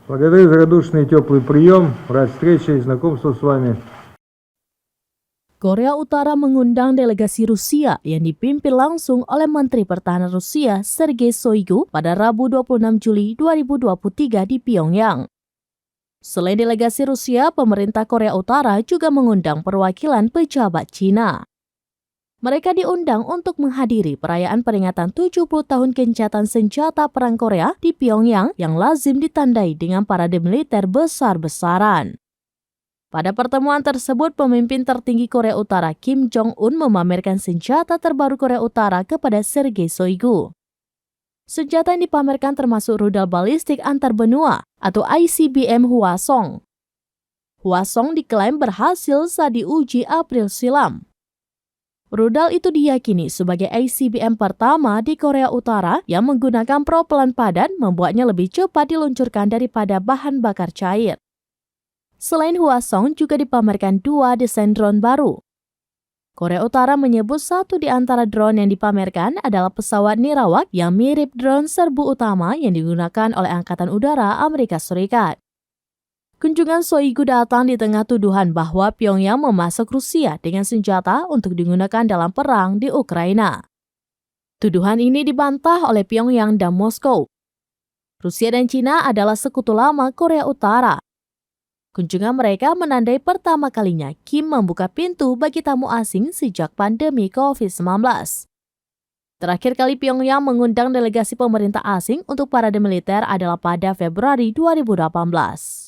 Благодарю за радушный и теплый прием. Рад встрече и знакомству с вами. Korea Utara mengundang delegasi Rusia yang dipimpin langsung oleh Menteri Pertahanan Rusia Sergei Shoigu pada Rabu 26 Juli 2023 di Pyongyang. Selain delegasi Rusia, pemerintah Korea Utara juga mengundang perwakilan pejabat Cina. Mereka diundang untuk menghadiri perayaan peringatan 70 tahun gencatan senjata Perang Korea di Pyongyang yang lazim ditandai dengan parade militer besar-besaran. Pada pertemuan tersebut, pemimpin tertinggi Korea Utara Kim Jong-un memamerkan senjata terbaru Korea Utara kepada Sergei Shoigu. Senjata yang dipamerkan termasuk rudal balistik antar benua atau ICBM Hwasong. Hwasong diklaim berhasil saat diuji April silam. Rudal itu diyakini sebagai ICBM pertama di Korea Utara yang menggunakan propelan padat membuatnya lebih cepat diluncurkan daripada bahan bakar cair. Selain Hwasong juga dipamerkan 2 desain drone baru. Korea Utara menyebut satu di antara drone yang dipamerkan adalah pesawat nirawak yang mirip drone serbu utama yang digunakan oleh Angkatan Udara Amerika Serikat. Kunjungan Shoigu datang di tengah tuduhan bahwa Pyongyang memasok Rusia dengan senjata untuk digunakan dalam perang di Ukraina. Tuduhan ini dibantah oleh Pyongyang dan Moskow. Rusia dan Cina adalah sekutu lama Korea Utara. Kunjungan mereka menandai pertama kalinya Kim membuka pintu bagi tamu asing sejak pandemi COVID-19. Terakhir kali Pyongyang mengundang delegasi pemerintah asing untuk parade militer adalah pada Februari 2018.